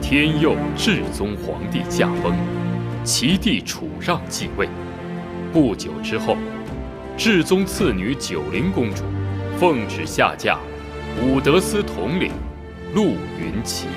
天佑至宗皇帝驾崩，其弟楚让继位。不久之后，至宗次女九龄公主奉旨下嫁武德司统领陆云齐。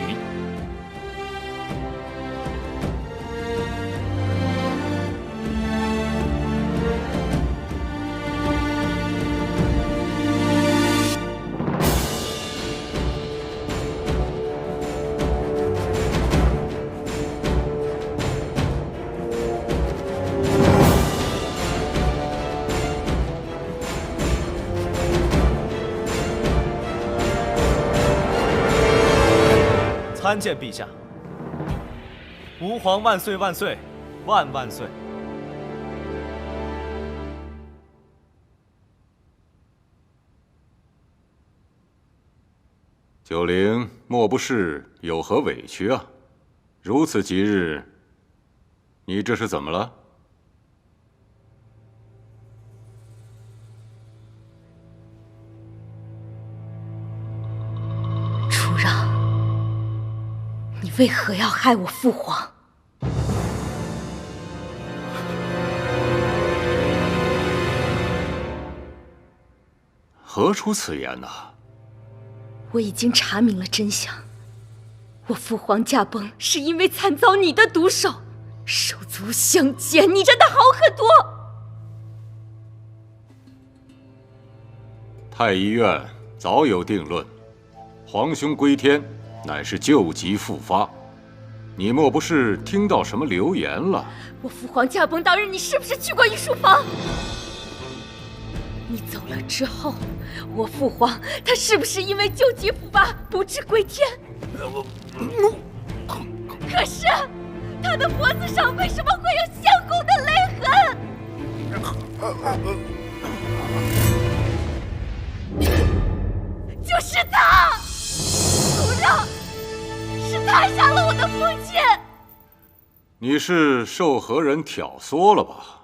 参见陛下，吾皇万岁万岁，万万岁！九龄莫不是有何委屈啊？如此吉日，你这是怎么了？楚让，你为何要害我父皇？何出此言呐？我已经查明了真相，我父皇驾崩是因为惨遭你的毒手，手足相见，你真的好很多。太医院早有定论，皇兄归天乃是旧疾复发，你莫不是听到什么流言了？我父皇驾崩当日，你是不是去过御书房？你走了之后，我父皇他是不是因为旧疾复发不治归天？可是他的脖子上为什么会有相公的勒痕？就是他，楚让，是他杀了我的父亲。你是受何人挑唆了吧？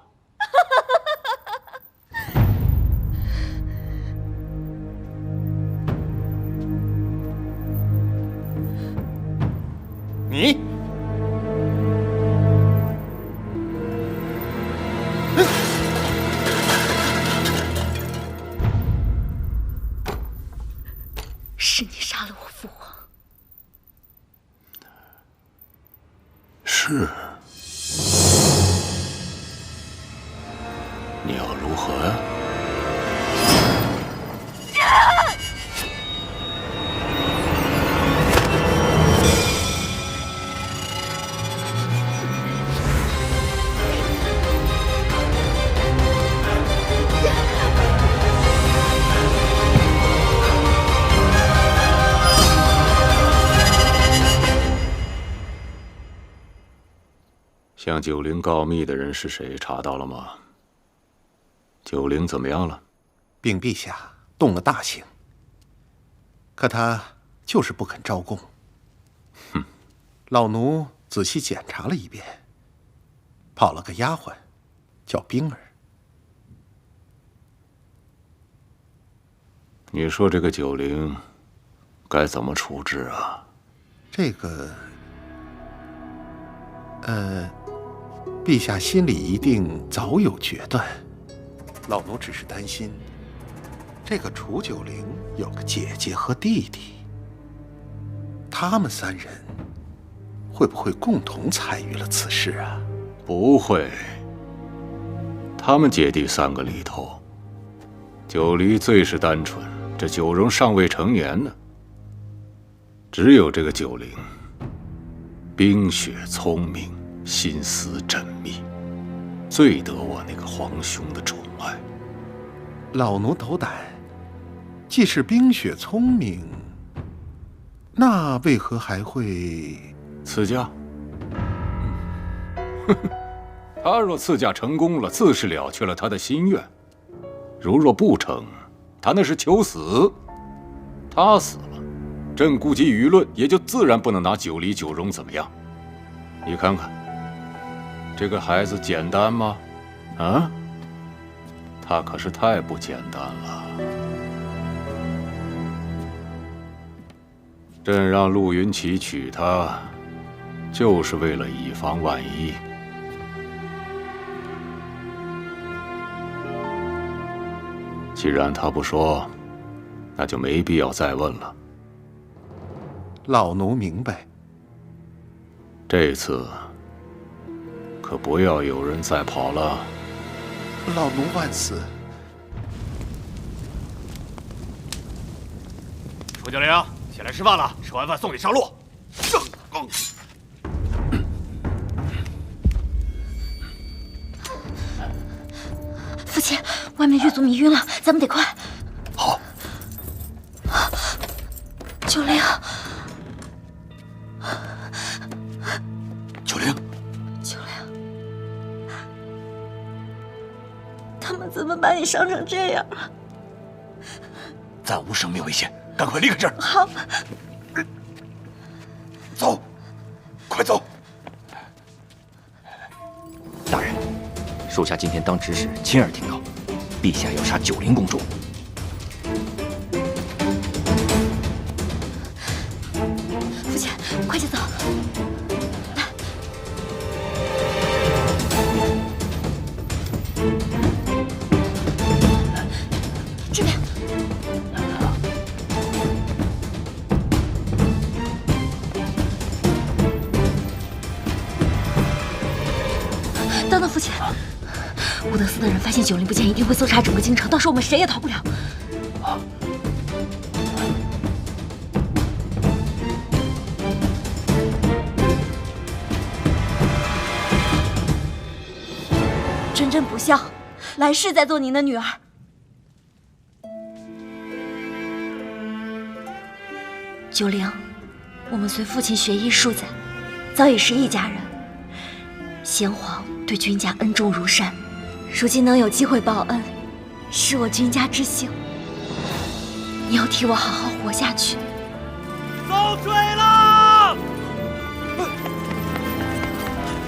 你，是你杀了我父皇。是。你要如何呀？向九龄告密的人是谁？查到了吗？九龄怎么样了？禀陛下，动了大刑，可他就是不肯招供。哼，老奴仔细检查了一遍，跑了个丫鬟，叫冰儿。你说这个九龄该怎么处置啊？这个，陛下心里一定早有决断。老奴只是担心，这个楚九龄有个姐姐和弟弟，他们三人会不会共同参与了此事啊？不会，他们姐弟三个里头，九离最是单纯，这九荣尚未成年呢。只有这个九龄，冰雪聪明，心思缜密，最得我那个皇兄的宠爱。老奴斗胆，既是冰雪聪明，那为何还会赐嫁？他若赐嫁成功了，自是了却了他的心愿；若不成，他那是求死。他死了，朕估计舆论也就自然不能拿九离九荣怎么样。你看看，这个孩子简单吗？啊？他可是太不简单了。朕让陆云齐娶她，就是为了以防万一。既然他不说，那就没必要再问了。老奴明白。这次可不要有人再跑了。老奴万死。楚九龄，起来吃饭了，吃完饭送你上路。父亲，外面狱卒迷晕了，咱们得快。好。九龄，九龄，九龄，他们怎么把你伤成这样？暂无生命危险，赶快离开这儿。好。走，快走！大人，属下今天当指使，亲耳听到，陛下要杀九龄公主。父亲，快些走！这边。等等，父亲，乌德斯的人发现九龄不见，一定会搜查整个京城，到时候我们谁也逃不了。真真不孝，来世再做您的女儿。九龄，我们随父亲学医数载，早已是一家人。先皇对君家恩重如山，如今能有机会报恩，是我君家之幸。你要替我好好活下去。遭追了！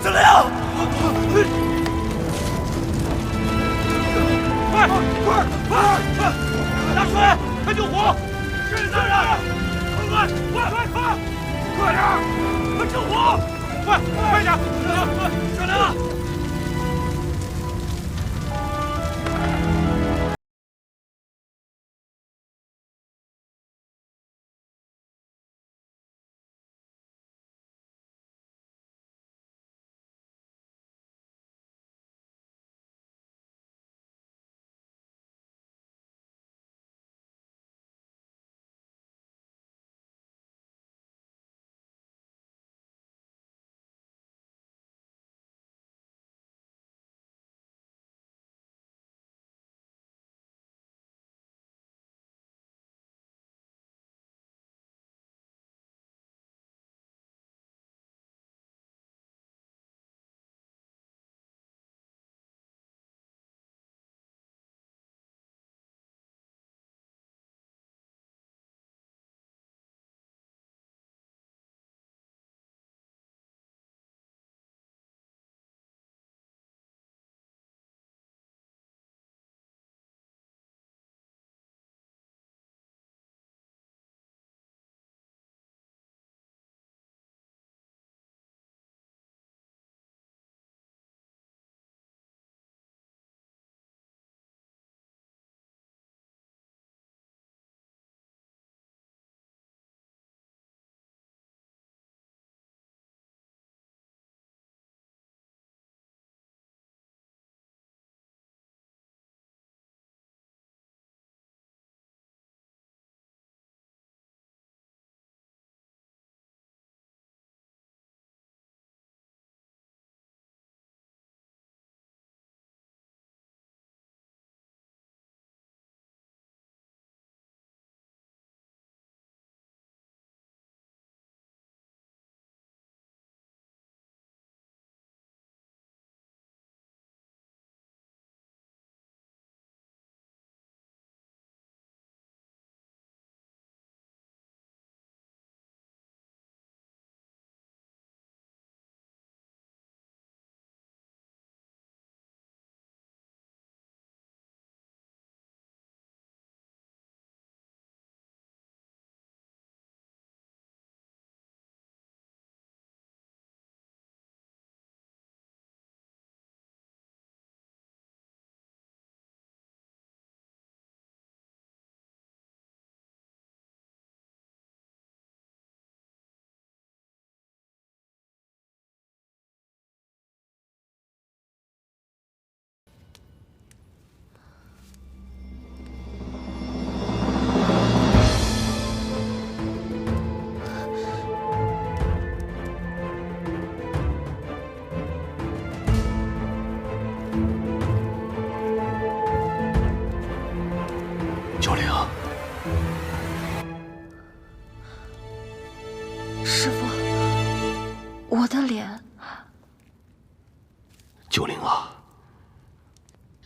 子良，快！大水，快救火！是大人，快！快点，快救火！快点！小梁。九灵，师父，我的脸。九灵啊，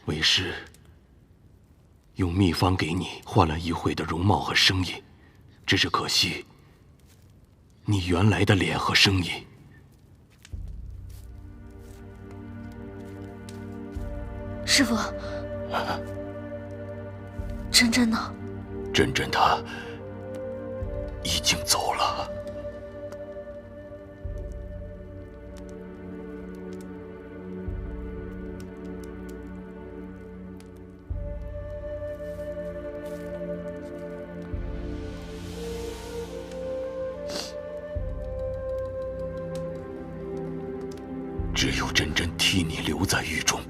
为师用秘方给你换了一回的容貌和声音，只是可惜，你原来的脸和声音。师父，真真呢？真真她已经走了。只有真真替你留在狱中，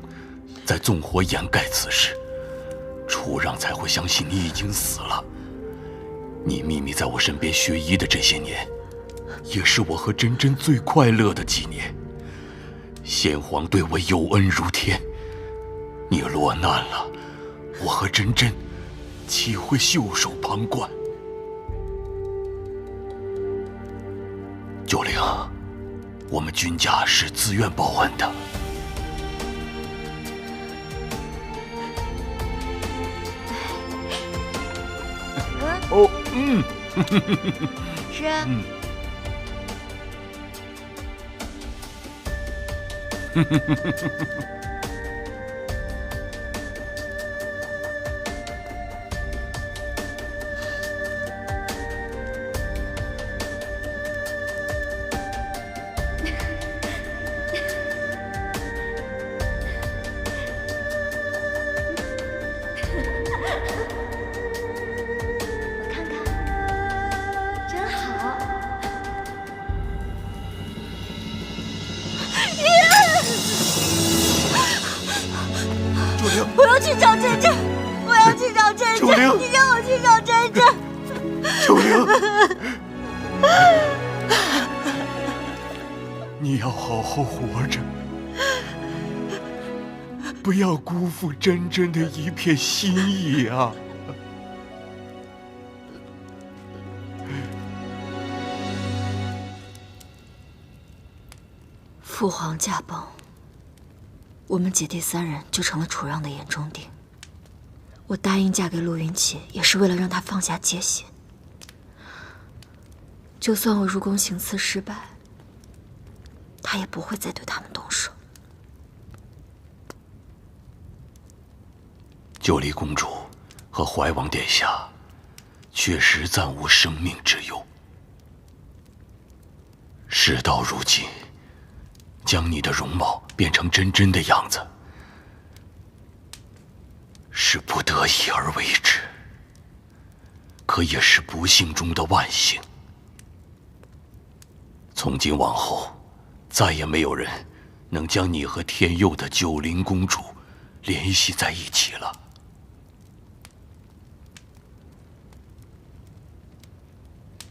在纵火掩盖此事，楚让才会相信你已经死了。你秘密在我身边学医的这些年，也是我和真真最快乐的几年。先皇对我有恩如天，你落难了，我和真真岂会袖手旁观？九灵，我们君家是自愿报恩的。哦，是。我要去找真真，我要去找真真，你让我去找真真。九灵，你要好好活着，不要辜负真真的一片心意啊！父皇驾崩，我们姐弟三人就成了楚让的眼中钉。我答应嫁给陆云奇，也是为了让他放下戒心。就算我入宫行刺失败，他也不会再对他们动手。九黎公主和怀王殿下确实暂无生命之忧。事到如今，将你的容貌变成真真的样子，是不得已而为之，可也是不幸中的万幸。从今往后，再也没有人能将你和天佑的九灵公主联系在一起了。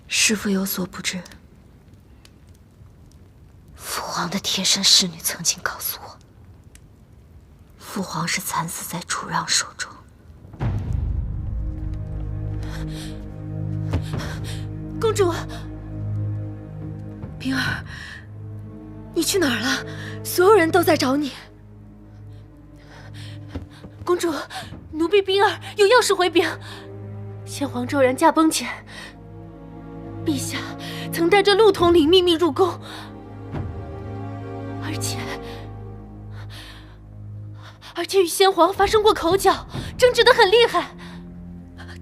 师父有所不知，父皇的贴身侍女曾经告诉我，父皇是惨死在楚让手中。公主，冰儿，你去哪儿了？所有人都在找你。公主，奴婢冰儿有要事回禀。先皇骤然驾崩前，陛下曾带着陆统领秘密入宫，而且与先皇发生过口角，争执得很厉害。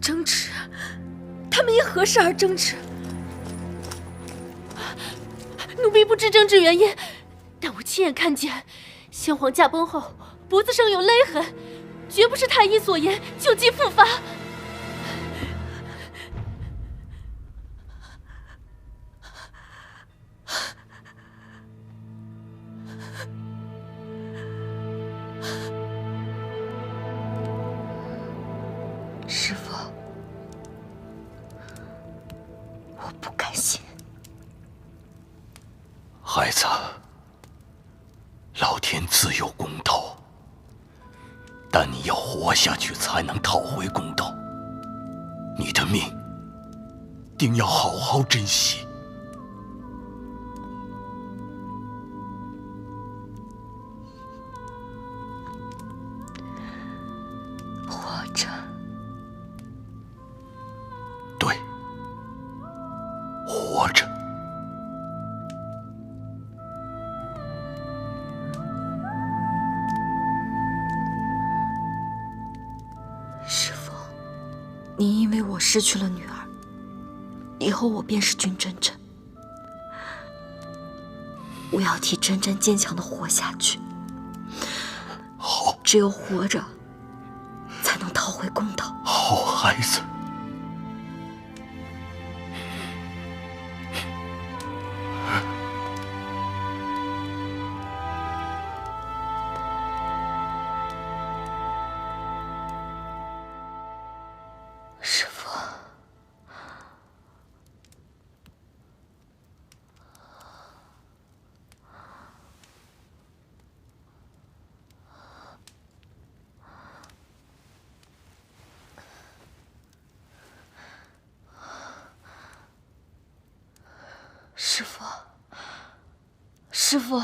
争执？他们因何事而争执？奴婢不知争执原因，但我亲眼看见，先皇驾崩后脖子上有勒痕，绝不是太医所言旧疾复发。师父，我不甘心。孩子，老天自有公道，但你要活下去才能讨回公道。你的命定要好好珍惜。活着。对，活着。师父，你因为我失去了女儿，以后我便是君真真。我要替真真坚强的活下去。好，只有活着，才能讨回公道。好孩子。师父，师父，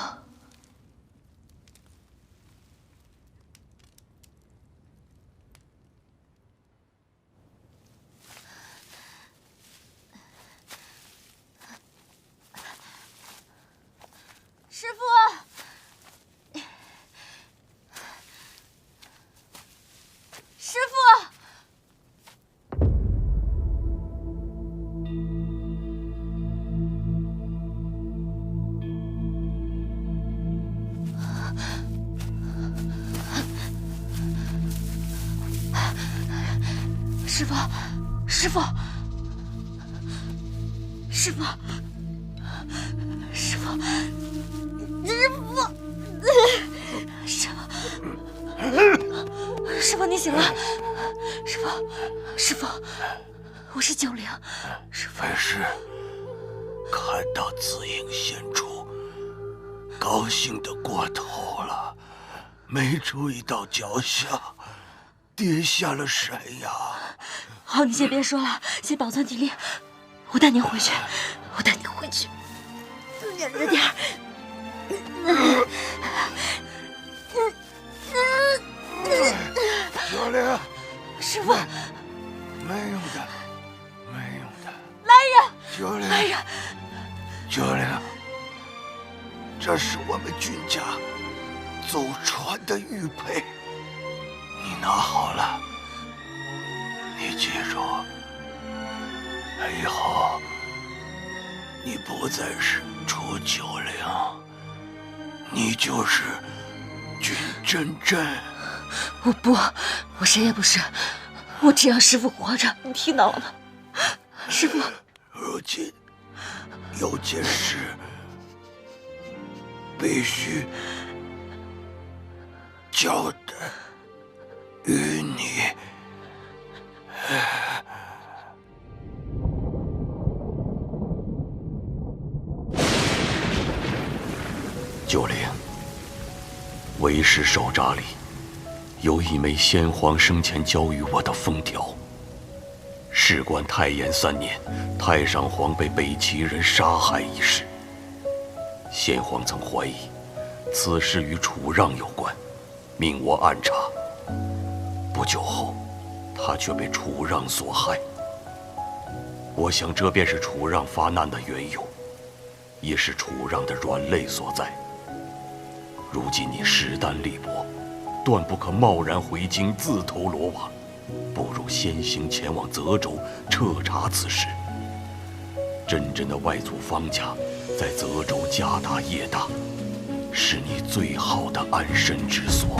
师父。师父，师父，师父，师父，师父，师父。师父，你醒了！师父，我是九灵。师父，为师看到紫影现出，高兴得过头了，没注意到脚下跌下了山崖。好，你先别说了，先保存体力。我带你回去，忍着点儿。九灵，师父，没用的。来人！九灵，来人！九灵，这是我们君家祖传的玉佩，你拿好了。你记住，以后你不再是楚九灵，你就是君真真。我不，我谁也不是，我只要师父活着，你听到了吗？师父，如今有件事必须交代于你。九灵，为师手札里有一枚先皇生前交予我的封条。事关太延3年，太上皇被北齐人杀害一事，先皇曾怀疑此事与楚让有关，命我暗查。不久后，他却被楚让所害。我想这便是楚让发难的缘由，也是楚让的软肋所在。如今你势单力薄，断不可贸然回京自投罗网，不如先行前往泽州彻查此事。真真的外祖方家在泽州家大业大，是你最好的安身之所。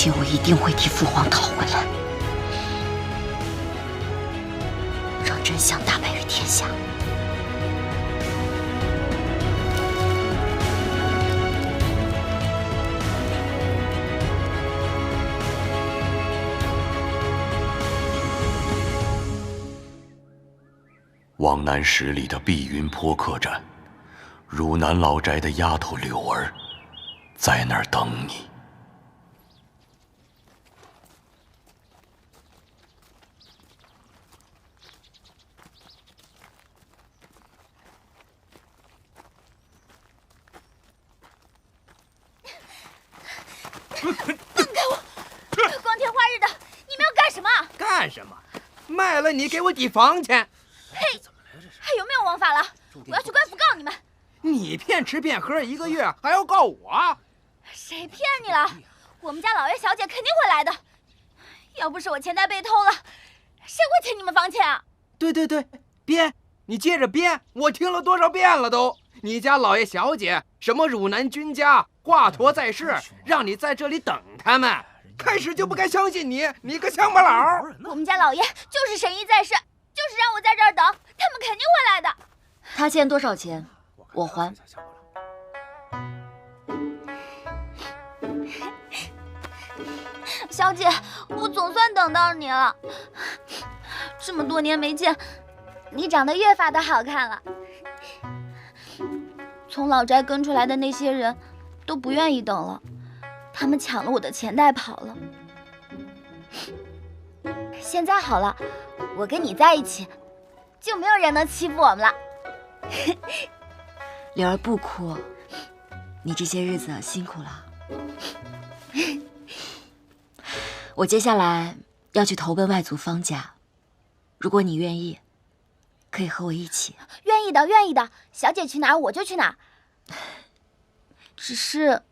切我一定会替父皇讨回来，让真相大白于天下。往南10里的碧云坡客栈，汝南老宅的丫头柳儿，在那儿等你。光天化日的，你们要干什么？干什么？卖了你给我抵房钱。嘿，还有没有王法了？我要去官府告你们！你骗吃骗喝1个月，还要告我？谁骗你了？我们家老爷小姐肯定会来的。要不是我钱袋被偷了，谁会欠你们房钱啊？对，编，你接着编，我听了多少遍了都。你家老爷小姐什么汝南君家华佗在世，让你在这里等他们。开始就不该相信你，你个乡巴佬！我们家老爷就是神医在世，就是让我在这儿等，他们肯定会来的。他欠多少钱，我还。小姐，我总算等到你了。这么多年没见，你长得越发的好看了。从老宅跟出来的那些人都不愿意等了，他们抢了我的钱袋跑了。现在好了，我跟你在一起，就没有人能欺负我们了。柳儿不哭，你这些日子辛苦了。我接下来要去投奔外族方家，如果你愿意，可以和我一起。愿意的，愿意的。小姐去哪儿我就去哪儿。只是，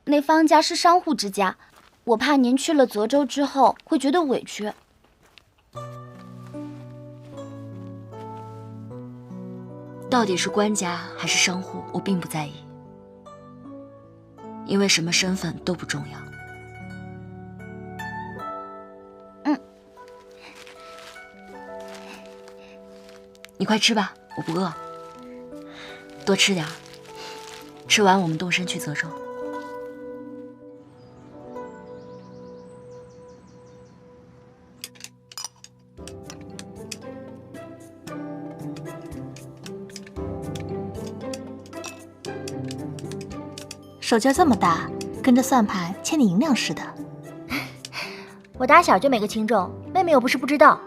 那方家是商户之家，我怕您去了泽州之后会觉得委屈。到底是官家还是商户，我并不在意，因为什么身份都不重要。你快吃吧，我不饿。多吃点儿，吃完我们动身去泽州。手劲这么大，跟着算盘欠你银两似的。我打小就没个轻重，妹妹又不是不知道。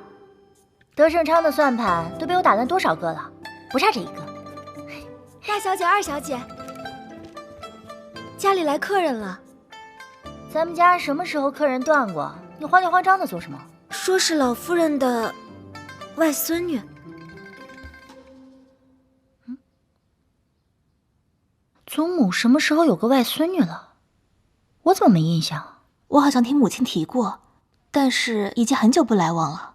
德胜昌的算盘都被我打烂多少个了，不差这一个。大小姐、二小姐，家里来客人了。咱们家什么时候客人断过？你慌里慌张的做什么？说是老夫人的外孙女。祖母什么时候有个外孙女了？我怎么没印象？我好像听母亲提过，但是已经很久不来往了。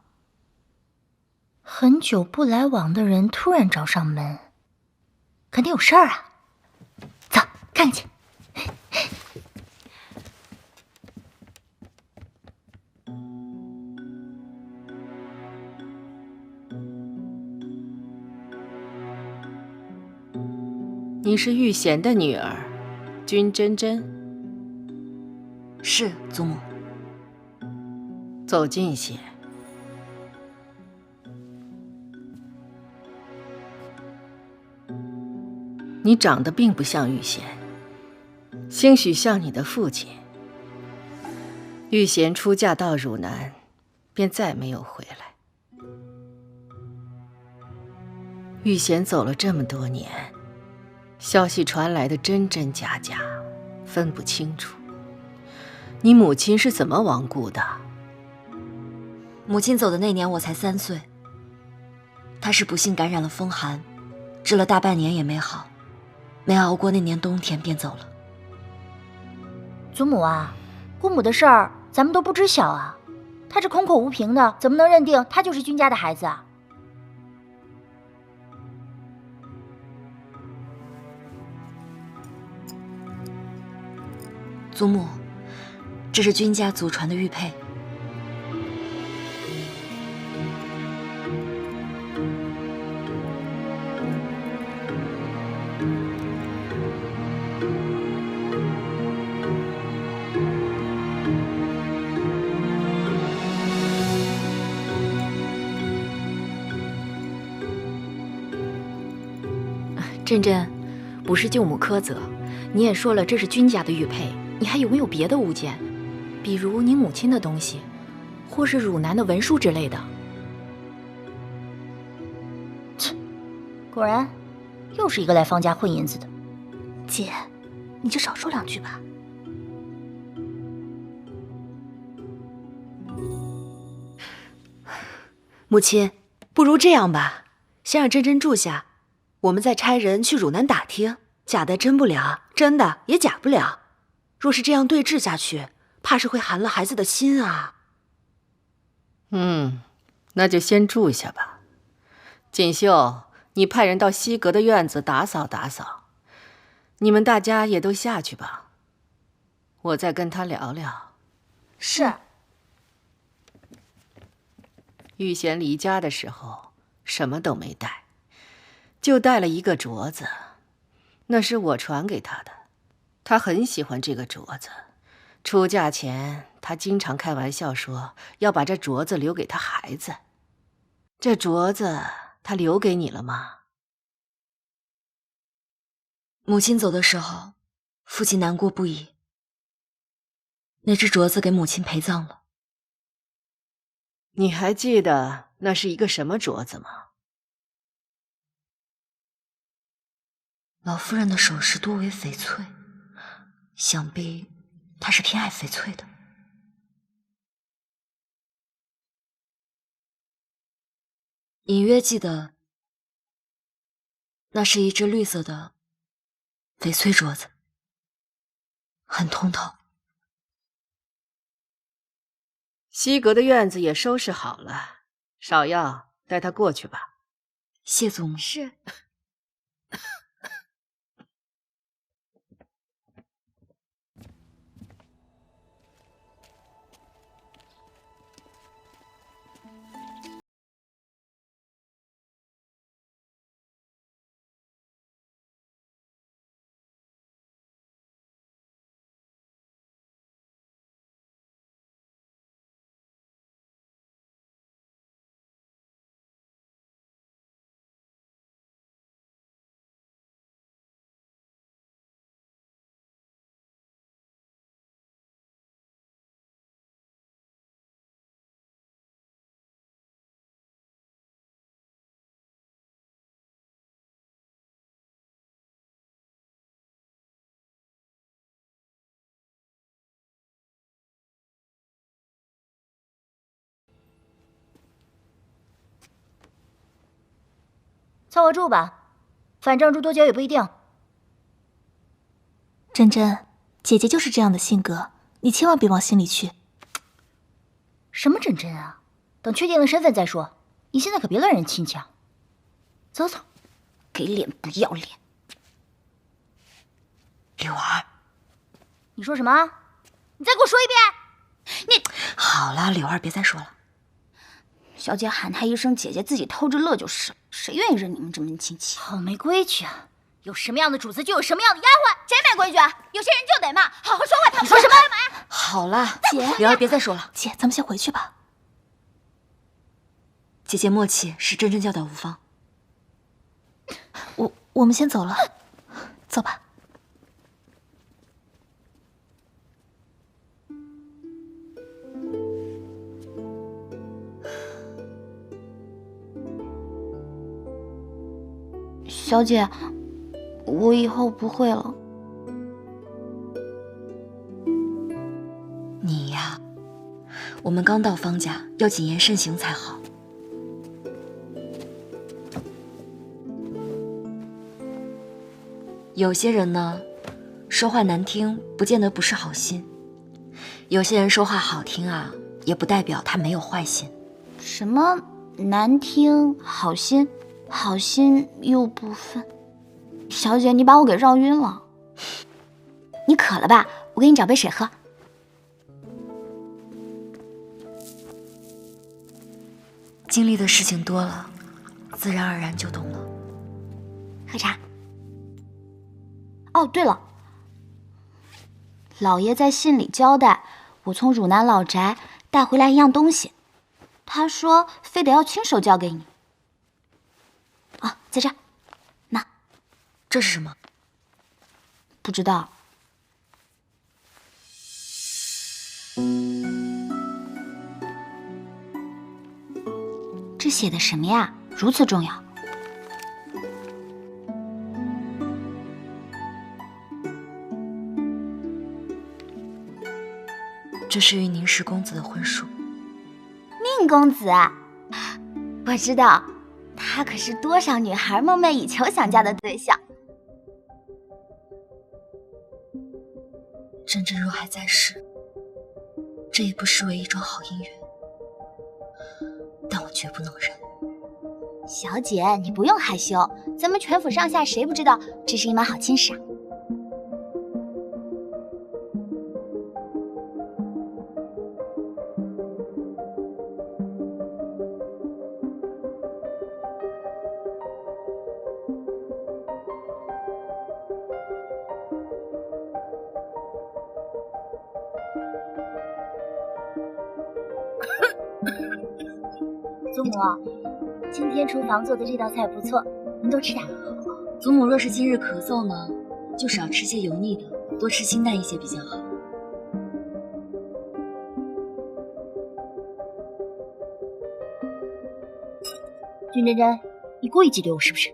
很久不来往的人突然找上门，肯定有事儿啊！走，看看去。你是玉贤的女儿，君真真。是，祖母。走近些。你长得并不像玉贤，兴许像你的父亲。玉贤出嫁到汝南，便再没有回来。玉贤走了这么多年，消息传来的真真假假，分不清楚。你母亲是怎么亡故的？母亲走的那年我才3岁，她是不幸感染了风寒，治了大半年也没好，没熬过那年冬天便走了。祖母啊，姑母的事儿咱们都不知晓啊，她这空口无凭的，怎么能认定她就是君家的孩子啊？祖母，这是君家祖传的玉佩。珍珍，不是舅母苛责，你也说了这是君家的玉佩，你还有没有别的物件？比如你母亲的东西，或是汝南的文书之类的？切，果然，又是一个来方家混银子的。姐，你就少说2句吧。母亲，不如这样吧，先让珍珍住下。我们再差人去汝南打听，假的真不了，真的也假不了。若是这样对峙下去，怕是会寒了孩子的心啊。那就先住下吧。锦绣，你派人到西阁的院子打扫打扫。你们大家也都下去吧，我再跟他聊聊。是。玉贤离家的时候什么都没带。就带了一个镯子，那是我传给他的，他很喜欢这个镯子。出嫁前，他经常开玩笑说要把这镯子留给他孩子。这镯子他留给你了吗？母亲走的时候，父亲难过不已。那只镯子给母亲陪葬了。你还记得那是一个什么镯子吗？老夫人的首饰多为翡翠，想必她是偏爱翡翠的。隐约记得，那是一只绿色的翡翠镯子，很通透。西阁的院子也收拾好了，芍药带他过去吧。谢祖母。是。凑合住吧，反正住多久也不一定。珍珍，姐姐就是这样的性格，你千万别往心里去。什么珍珍啊？等确定了身份再说。你现在可别乱人亲强。走走，给脸不要脸。柳儿，你说什么？你再给我说一遍。你好了，柳儿，别再说了。小姐喊她一声姐姐，自己偷着乐就是了。谁愿意认你们这门亲戚？好没规矩啊！有什么样的主子就有什么样的丫鬟。谁没规矩啊？有些人就得骂，好好说话。你说什么？好了，姐，柳儿别再说了。姐，咱们先回去吧。姐姐默契是真正教导无方。我们先走了，走吧。小姐，我以后不会了。你呀，我们刚到方家，要谨言慎行才好。有些人呢，说话难听，不见得不是好心；有些人说话好听啊，也不代表他没有坏心。什么难听好心？好心又不分，小姐，你把我给绕晕了。你渴了吧？我给你找杯水喝。经历的事情多了，自然而然就懂了。喝茶。哦，对了，老爷在信里交代，我从汝南老宅带回来一样东西，他说非得要亲手交给你。啊，在这儿，那，这是什么？不知道。这写的什么呀？如此重要。这是与宁氏公子的婚书。宁公子，我知道，他可是多少女孩梦寐以求想嫁的对象。真真若还在世，这也不失为一桩好姻缘，但我绝不能忍。小姐，你不用害羞，咱们全府上下谁不知道这是一门好亲事啊？祖母，今天厨房做的这道菜不错，您多吃点。祖母若是今日咳嗽呢，就少吃些油腻的，多吃清淡一些比较好。君真真，你故意挤兑我是不是？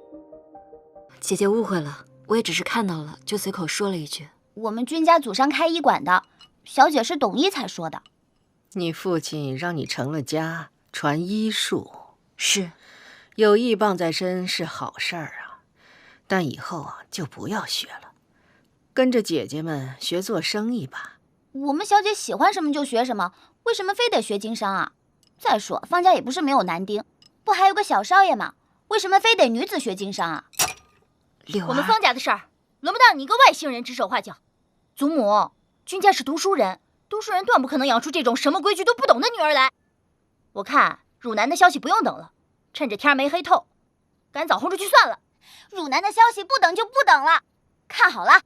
姐姐误会了，我也只是看到了，就随口说了一句。我们君家祖上开医馆的，小姐是懂医才说的。你父亲让你成了家，传医术，是有医傍在身是好事儿啊，但以后啊就不要学了，跟着姐姐们学做生意吧。我们小姐喜欢什么就学什么，为什么非得学经商啊？再说方家也不是没有男丁，不还有个小少爷吗？为什么非得女子学经商啊？柳儿，我们方家的事儿轮不到你一个外姓人指手画脚。祖母，君家是读书人，读书人断不可能养出这种什么规矩都不懂的女儿来。我看汝南的消息不用等了，趁着天没黑透，赶早轰出去算了。汝南的消息不等就不等了，看好了，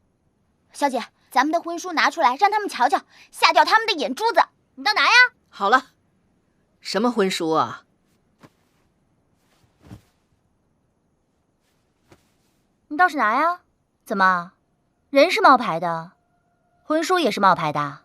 小姐，咱们的婚书拿出来让他们瞧瞧，吓掉他们的眼珠子。你倒拿呀！好了，什么婚书啊？你倒是拿呀！怎么，人是冒牌的，婚书也是冒牌的？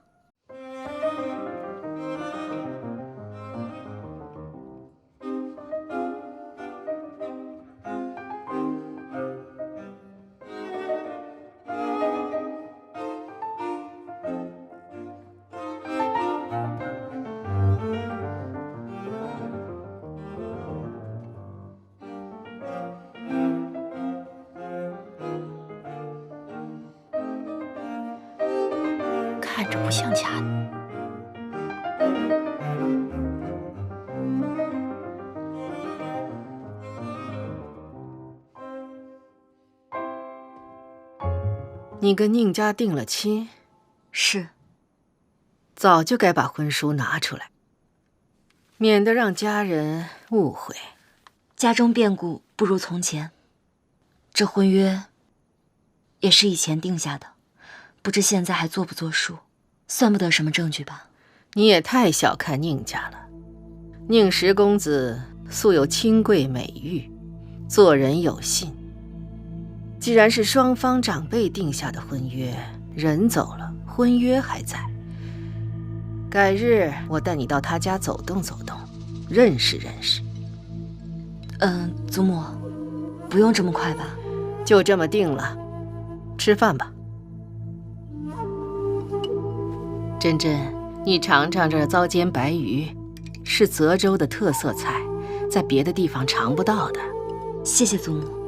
看着不像假的。你跟宁家定了亲？是。早就该把婚书拿出来，免得让家人误会。家中变故不如从前，这婚约也是以前定下的，不知现在还作不作数，算不得什么证据吧？你也太小看宁家了。宁十公子素有清贵美誉，做人有信。既然是双方长辈定下的婚约，人走了，婚约还在。改日我带你到他家走动走动，认识认识。祖母，不用这么快吧？就这么定了，吃饭吧。真真，你尝尝这糟煎白鱼，是泽州的特色菜，在别的地方尝不到的。谢谢祖母。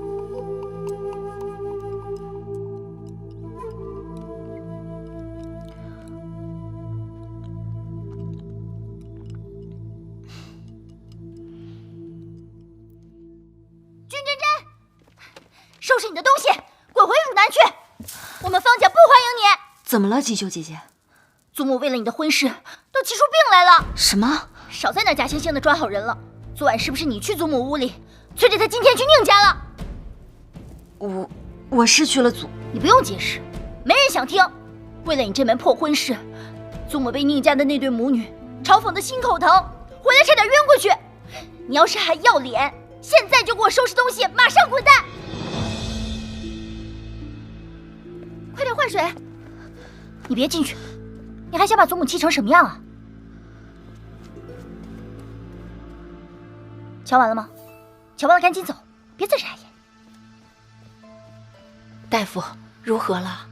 君真真，收拾你的东西，滚回汝南去！我们方家不欢迎你。怎么了，锦绣姐姐？祖母为了你的婚事，都气出病来了。什么？少在那假惺惺的装好人了，昨晚是不是你去祖母屋里，催着她今天去宁家了？我是去了祖，你不用解释，没人想听。为了你这门破婚事，祖母被宁家的那对母女嘲讽得心口疼，回来差点晕过去。你要是还要脸，现在就给我收拾东西，马上滚蛋！快点换水！你别进去，你还想把祖母气成什么样啊？瞧完了吗？瞧完了赶紧走，别再眨眼。大夫，如何了？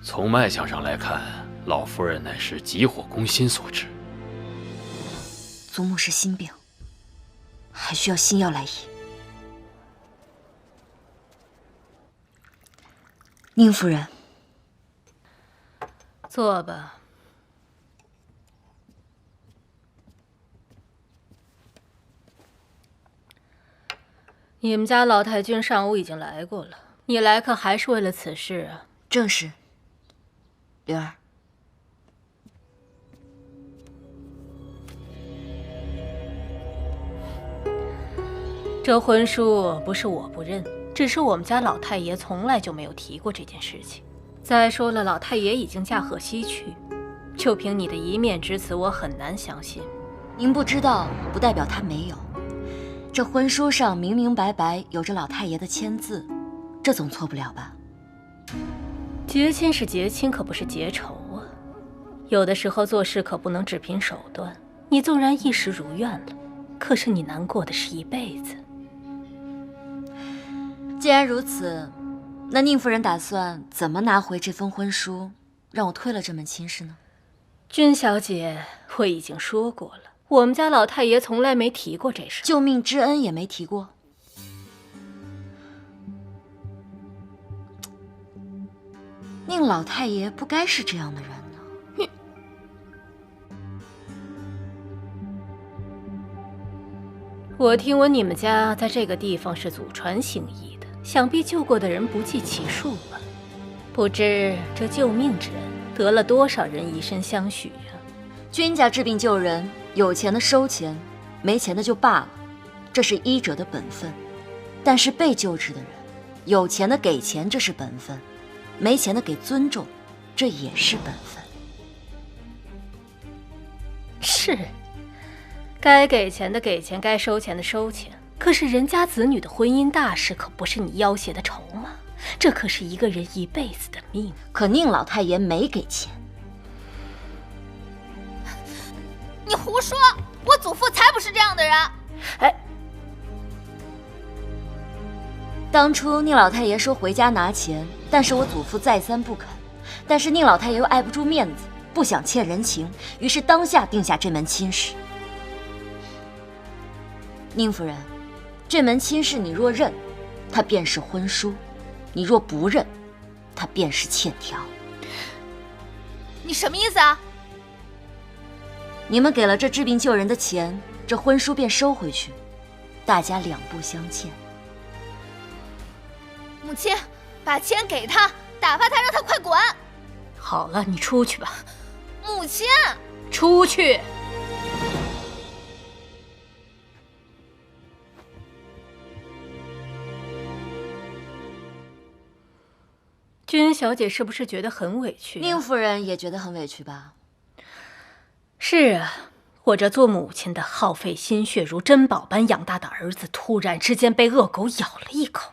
从脉象上来看，老夫人乃是急火攻心所致。祖母是心病，还需要心药来医。宁夫人，坐吧。你们家老太君上午已经来过了，你来可还是为了此事啊？正是。灵儿，这婚书不是我不认，只是我们家老太爷从来就没有提过这件事情。再说了，老太爷已经驾鹤西去，就凭你的一面之词，我很难相信。您不知道，不代表他没有。这婚书上明明白白有着老太爷的签字，这总错不了吧？结亲是结亲，可不是结仇啊。有的时候做事可不能只凭手段。你纵然一时如愿了，可是你难过的是一辈子。既然如此，那宁夫人打算怎么拿回这封婚书，让我退了这门亲事呢？君小姐，我已经说过了，我们家老太爷从来没提过这事，救命之恩也没提过。宁老太爷不该是这样的人呢。你，我听闻你们家在这个地方是祖传行医的，想必救过的人不计其数吧？不知这救命之恩得了多少人以身相许啊？君家治病救人，有钱的收钱，没钱的就罢了，这是医者的本分。但是被救治的人，有钱的给钱，这是本分。没钱的给尊重，这也是本分。是，该给钱的给钱，该收钱的收钱。可是人家子女的婚姻大事可不是你要挟的筹码，这可是一个人一辈子的命。可宁老太爷没给钱。你胡说！我祖父才不是这样的人。哎。当初宁老太爷说回家拿钱，但是我祖父再三不肯，但是宁老太爷又碍不住面子，不想欠人情，于是当下定下这门亲事。宁夫人，这门亲事你若认，它便是婚书；你若不认，它便是欠条。你什么意思啊？你们给了这治病救人的钱，这婚书便收回去，大家两不相欠。母亲，把钱给他，打发他，让他快滚。好了，你出去吧。母亲，出去。君小姐是不是觉得很委屈？宁夫人也觉得很委屈吧？是啊，我这做母亲的耗费心血如珍宝般养大的儿子，突然之间被恶狗咬了一口。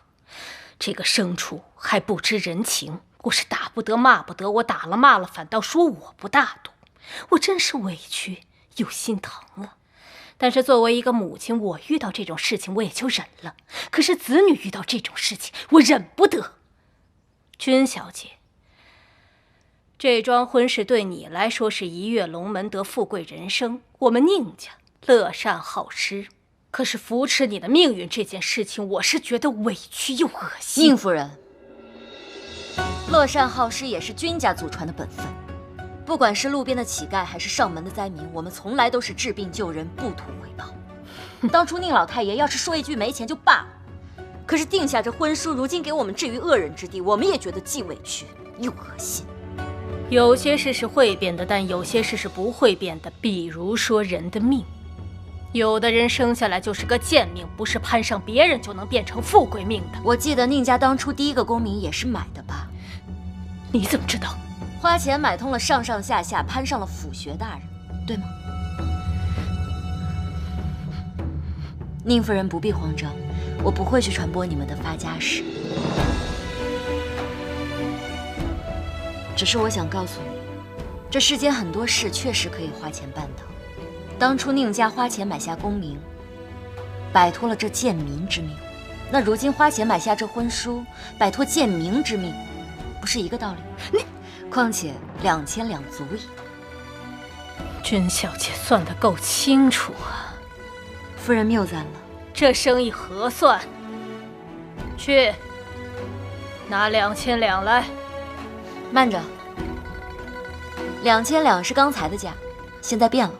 这个牲畜还不知人情，我是打不得骂不得，我打了骂了反倒说我不大度，我真是委屈又心疼啊。但是作为一个母亲，我遇到这种事情我也就忍了，可是子女遇到这种事情我忍不得。君小姐，这桩婚事对你来说是一跃龙门得富贵人生，我们宁家乐善好施，可是扶持你的命运这件事情，我是觉得委屈又恶心。宁夫人，乐善好施也是君家祖传的本分。不管是路边的乞丐，还是上门的灾民，我们从来都是治病救人，不图回报。当初宁老太爷要是说一句没钱就罢了，可是定下这婚书，如今给我们置于恶人之地，我们也觉得既委屈又恶心。有些事是会变的，但有些事是不会变的，比如说人的命。有的人生下来就是个贱命，不是攀上别人就能变成富贵命的。我记得宁家当初第一个功名也是买的吧？你怎么知道？花钱买通了上上下下，攀上了辅学大人，对吗？宁夫人不必慌张，我不会去传播你们的发家史。只是我想告诉你，这世间很多事确实可以花钱办到。当初宁家花钱买下功名，摆脱了这贱民之命，那如今花钱买下这婚书，摆脱贱民之命，不是一个道理？况且2000两足矣。君小姐算得够清楚啊！夫人谬赞了，这生意合算。去，拿2000两来。慢着，2000两是刚才的价，现在变了。